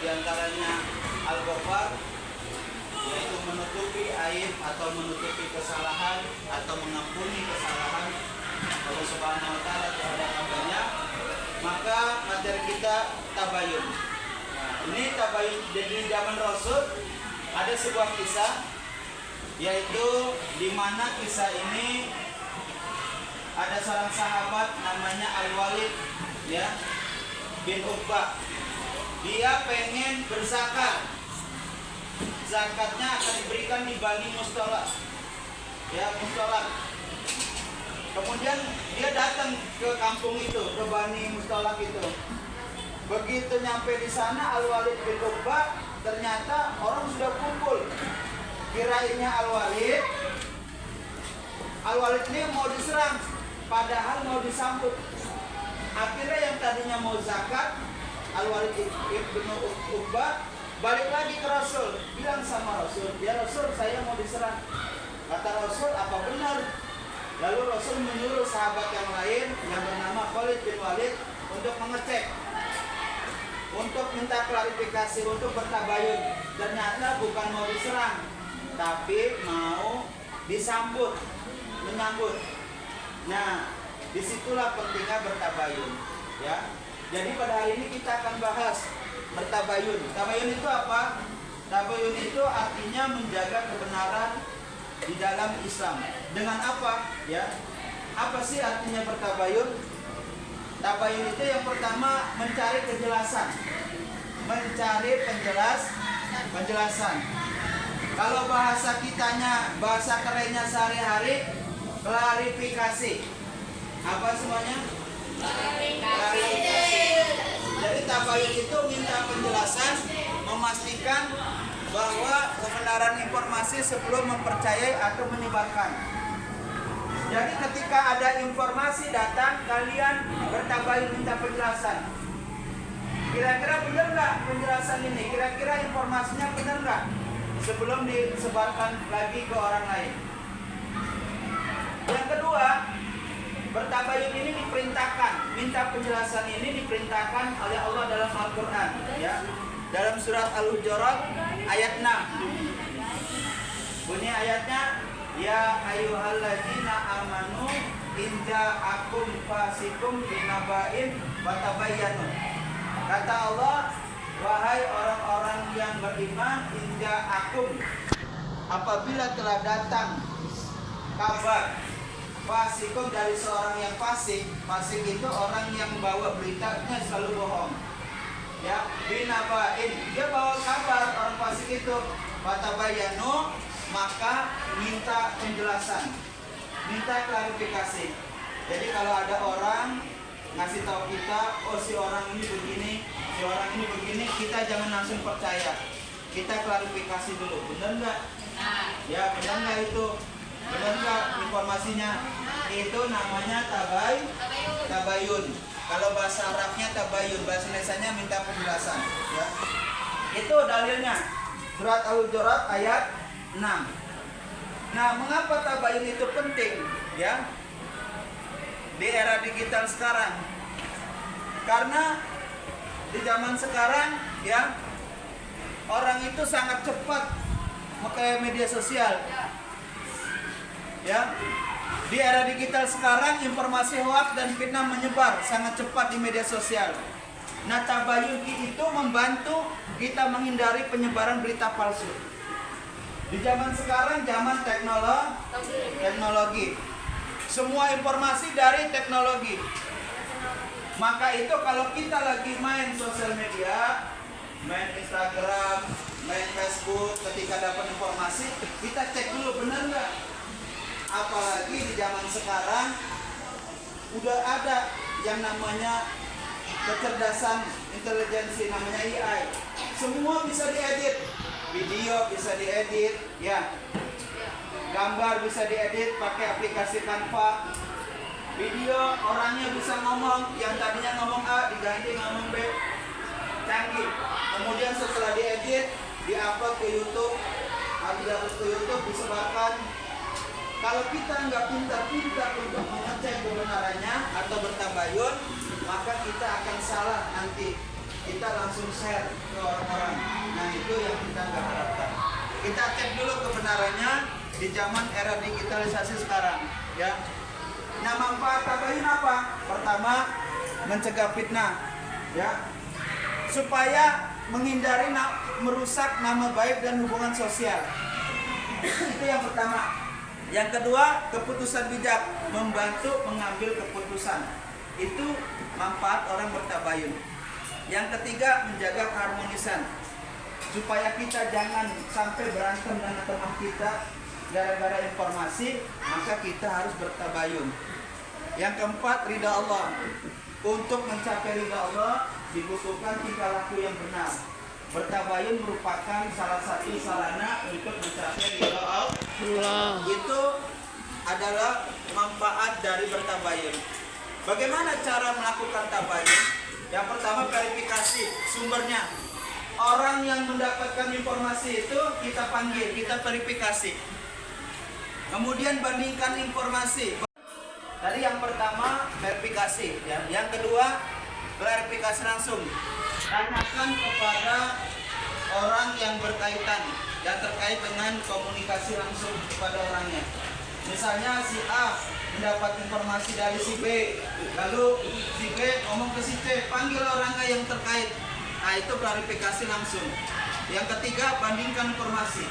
diantaranya al-ghafar, yaitu menutupi aib atau menutupi kesalahan atau mengampuni kesalahan Allah Subhanahu wa taala terhadap hambanya. Maka materi kita tabayun. Nah, ini tabayun dari zaman Rasul ada sebuah kisah, yaitu di mana kisah ini ada seorang sahabat namanya Al-Walid bin Uqbah. Dia pengen berzakat. Zakatnya akan diberikan di Bani Mustolak. Mustolak. Kemudian dia datang ke kampung itu, ke Bani Mustolak itu. Begitu nyampe di sana, Al-Walid bin Uqbah, ternyata orang sudah kumpul. Kirainnya Al-Walid ini mau diserang, padahal mau disambut. Akhirnya yang tadinya mau zakat, Al-Walid bin Uqbah balik lagi ke Rasul, bilang sama Rasul, ya Rasul, saya mau diserang. Kata Rasul, apa benar? Lalu Rasul menyuruh sahabat yang lain yang bernama Khalid bin Walid untuk mengecek, untuk minta klarifikasi, untuk bertabayun. Ternyata bukan mau diserang, tapi mau disambut, menyambut. Nah, disitulah pentingnya bertabayun, ya. Jadi pada hari ini kita akan bahas bertabayun. Tabayun itu apa? Tabayun itu artinya menjaga kebenaran di dalam Islam. Dengan apa? Ya. Apa sih artinya bertabayun? Tabayun itu yang pertama mencari kejelasan. Mencari penjelasan. Kalau bahasa kitanya, bahasa kerennya sehari-hari, klarifikasi. Apa semuanya? Klarifikasi. Jadi tabayun itu minta penjelasan, memastikan bahwa kebenaran informasi sebelum mempercayai atau menyebarkan. Jadi ketika ada informasi datang, kalian bertabayun minta penjelasan. Kira-kira benar nggak penjelasan ini? Kira-kira informasinya benar nggak? Sebelum disebarkan lagi ke orang lain. Yang kedua, bertabayun ini diperintahkan, minta penjelasan ini diperintahkan oleh Allah dalam Al-Quran, ya. Dalam surat Al-Hujurat ayat 6. Bunyi ayatnya, ya ayyuhalladzina amanu in ja'akum fasikum binaba'in fatabayyanu. Kata Allah, wahai orang-orang yang beriman, in ja'akum, apabila telah datang kabar fasikum dari seorang yang fasik. Fasik itu orang yang bawa beritanya selalu bohong, ya. Binabain, dia bawa kabar, orang fasik itu. Fatabayanu, maka minta penjelasan, minta klarifikasi. Jadi kalau ada orang ngasih tahu kita, oh si orang ini begini, si orang ini begini, kita jangan langsung percaya. Kita klarifikasi dulu, benar nggak? Ya, benar nggak itu? Benar nggak informasinya? Itu namanya tabayun. Kalau bahasa Arabnya tabayun, bahasa Indonesianya minta penjelasan, ya. Itu dalilnya surat Al-Hujurat ayat 6. Nah, mengapa tabayun itu penting, ya, di era digital sekarang? Karena di zaman sekarang, ya, orang itu sangat cepat pakai media sosial, ya. Di era digital sekarang, informasi hoaks dan fitnah menyebar sangat cepat di media sosial. Nah, tabayun itu membantu kita menghindari penyebaran berita palsu. Di zaman sekarang, zaman teknologi. Semua informasi dari teknologi. Maka itu kalau kita lagi main sosial media, main Instagram, main Facebook, ketika dapat informasi, kita cek dulu benar nggak. Apalagi di zaman sekarang udah ada yang namanya kecerdasan intelijensi, namanya AI. Semua bisa diedit, video bisa diedit, ya, gambar bisa diedit pakai aplikasi Canva, video orangnya bisa ngomong, yang tadinya ngomong A diganti ngomong B, canggih. Kemudian setelah diedit, diupload ke YouTube, disebarkan. Kalau kita nggak pintar-pintar untuk mengecek kebenarannya atau bertabayun, maka kita akan salah nanti kita langsung share ke orang-orang. Nah itu yang kita nggak harapkan. Kita cek dulu kebenarannya di zaman era digitalisasi sekarang, ya. Nah manfaat tabayun apa? Pertama, mencegah fitnah, ya, supaya menghindari merusak nama baik dan hubungan sosial. Itu yang pertama. Yang kedua, keputusan bijak, membantu mengambil keputusan. Itu manfaat orang bertabayun. Yang ketiga, menjaga keharmonisan, supaya kita jangan sampai berantem dengan teman kita gara-gara informasi, maka kita harus bertabayun. Yang keempat, ridha Allah. Untuk mencapai ridha Allah dibutuhkan tingkah laku yang benar. Bertabayun merupakan salah satu sarana untuk mencapai ridha Allah. Itu adalah manfaat dari bertabayun. Bagaimana cara melakukan tabayun? Yang pertama, verifikasi sumbernya. Orang yang mendapatkan informasi itu kita panggil, kita verifikasi. Kemudian bandingkan informasi. Tadi yang pertama verifikasi, ya. Yang kedua klarifikasi langsung. Tanyakan kepada orang yang berkaitan, yang terkait dengan komunikasi langsung kepada orangnya. Misalnya si A mendapat informasi dari si B, lalu si B ngomong ke si C, panggil orangnya yang terkait. Nah itu klarifikasi langsung. Yang ketiga, bandingkan informasi.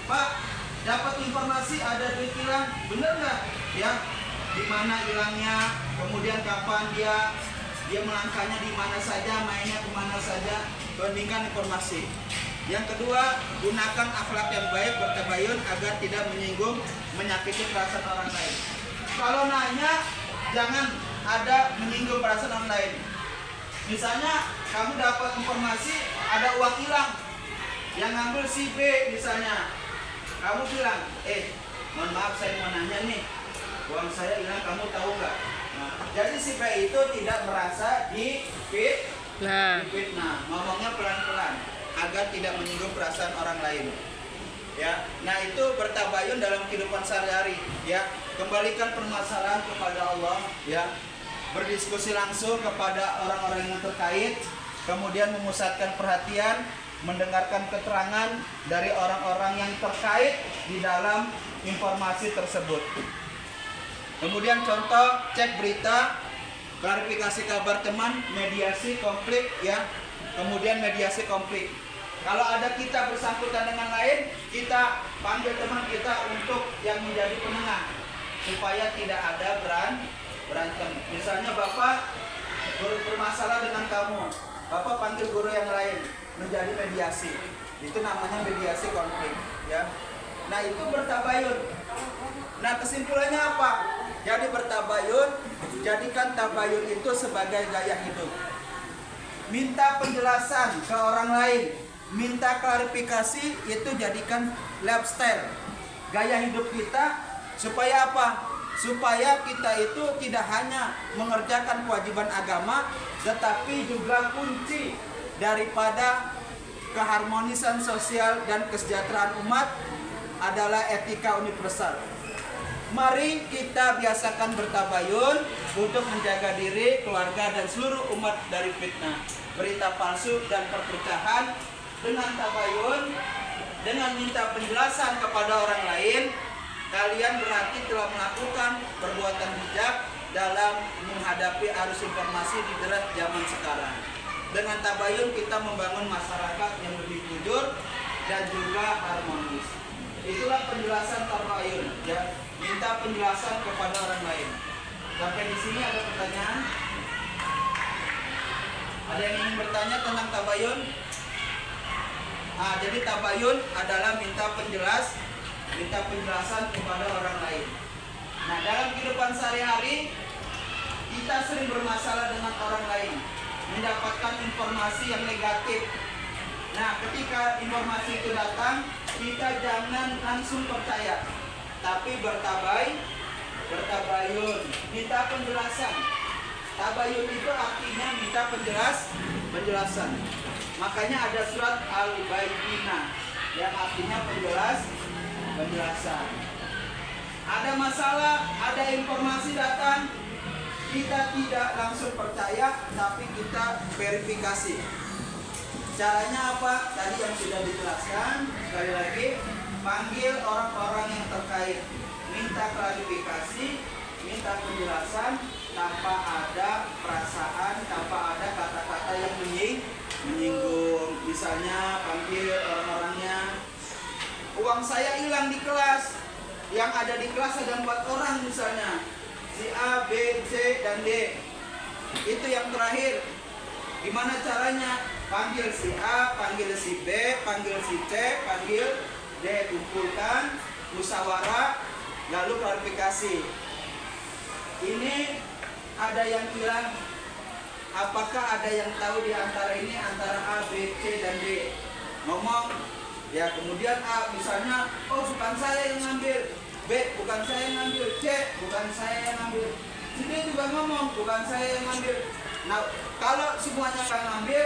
Pak, dapat informasi ada duit hilang, bener nggak? Ya, di mana hilangnya, kemudian kapan dia melangkahnya di mana saja, mainnya kemana saja, bandingkan informasi. Yang kedua, gunakan akhlak yang baik bertabayun agar tidak menyinggung, menyakiti perasaan orang lain. Kalau nanya, jangan ada menyinggung perasaan orang lain. Misalnya, kamu dapat informasi ada uang hilang, yang ngambil si B misalnya. Kamu bilang, mohon maaf saya mau nanya nih, uang saya hilang, kamu tahu nggak? Nah, jadi si B itu tidak merasa difitnah, ngomongnya pelan-pelan agar tidak menyinggung perasaan orang lain. Ya, nah itu bertabayun dalam kehidupan sehari-hari. Ya, kembalikan permasalahan kepada Allah. Ya, berdiskusi langsung kepada orang-orang yang terkait, kemudian memusatkan perhatian, mendengarkan keterangan dari orang-orang yang terkait di dalam informasi tersebut. Kemudian contoh, cek berita, klarifikasi kabar teman, mediasi konflik, ya. Kemudian mediasi konflik. Kalau ada kita bersangkutan dengan lain, kita panggil teman kita untuk yang menjadi penengah supaya tidak ada berantem. Misalnya Bapak bermasalah dengan kamu, Bapak panggil guru yang lain menjadi mediasi. Itu namanya mediasi konflik, ya. Nah, itu bertabayun. Nah, kesimpulannya apa? Jadi bertabayun, jadikan tabayun itu sebagai gaya hidup. Minta penjelasan ke orang lain, minta klarifikasi, itu jadikan lifestyle, gaya hidup kita. Supaya apa? Supaya kita itu tidak hanya mengerjakan kewajiban agama, tetapi juga kunci daripada keharmonisan sosial dan kesejahteraan umat adalah etika universal. Mari kita biasakan bertabayun untuk menjaga diri, keluarga, dan seluruh umat dari fitnah, berita palsu, dan perpecahan. Dengan tabayun, dengan minta penjelasan kepada orang lain, kalian berarti telah melakukan perbuatan bijak dalam menghadapi arus informasi di deras zaman sekarang. Dengan tabayun kita membangun masyarakat yang lebih jujur dan juga harmonis. Itulah penjelasan tabayun, ya. Minta penjelasan kepada orang lain. Sampai di sini ada pertanyaan? Ada yang ingin bertanya tentang tabayun? Nah, jadi tabayun adalah minta penjelasan kepada orang lain. Nah, dalam kehidupan sehari-hari kita sering bermasalah dengan orang lain, mendapatkan informasi yang negatif. Nah, ketika informasi itu datang, kita jangan langsung percaya, tapi bertabayun, minta penjelasan. Tabayun itu artinya minta penjelasan. Makanya ada surat Al-Bayyinah yang artinya penjelasan. Ada masalah, ada informasi datang, kita tidak langsung percaya, tapi kita verifikasi. Caranya apa? Tadi yang sudah dijelaskan. Sekali lagi, panggil orang-orang yang terkait, minta klarifikasi, minta penjelasan tanpa ada perasaan, tanpa ada kata-kata yang menyinggung. Misalnya panggil orang-orangnya, uang saya hilang di kelas, yang ada di kelas ada 4 orang misalnya, si A, B, C, dan D. Itu yang terakhir. Gimana caranya? Panggil si A, panggil si B, panggil si C, panggil D, kumpulkan, musyawarah, lalu klarifikasi. Ini ada yang hilang. Apakah ada yang tahu di antara ini, antara A, B, C, dan D? Ngomong. Ya, kemudian A misalnya, oh bukan saya yang ngambil. B, bukan saya yang ngambil. C, bukan saya yang ngambil. Si D juga ngomong, bukan saya yang ngambil. Nah, kalau semuanya kan ngambil,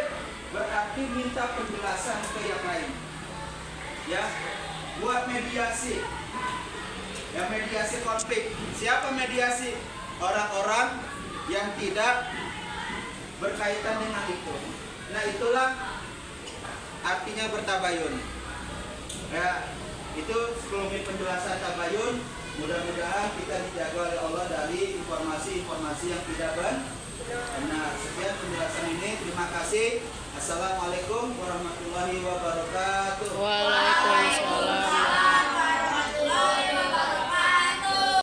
berarti minta penjelasan ke yang lain. Ya, buat mediasi. Ya, mediasi konflik. Siapa mediasi? Orang-orang yang tidak berkaitan dengan itu. Nah, itulah artinya bertabayun. Ya, itu sebelum penjelasan tabayun. Mudah-mudahan kita dijaga oleh Allah dari informasi-informasi yang tidak benar. Sekian penjelasan ini. Terima kasih. Assalamualaikum warahmatullahi wabarakatuh.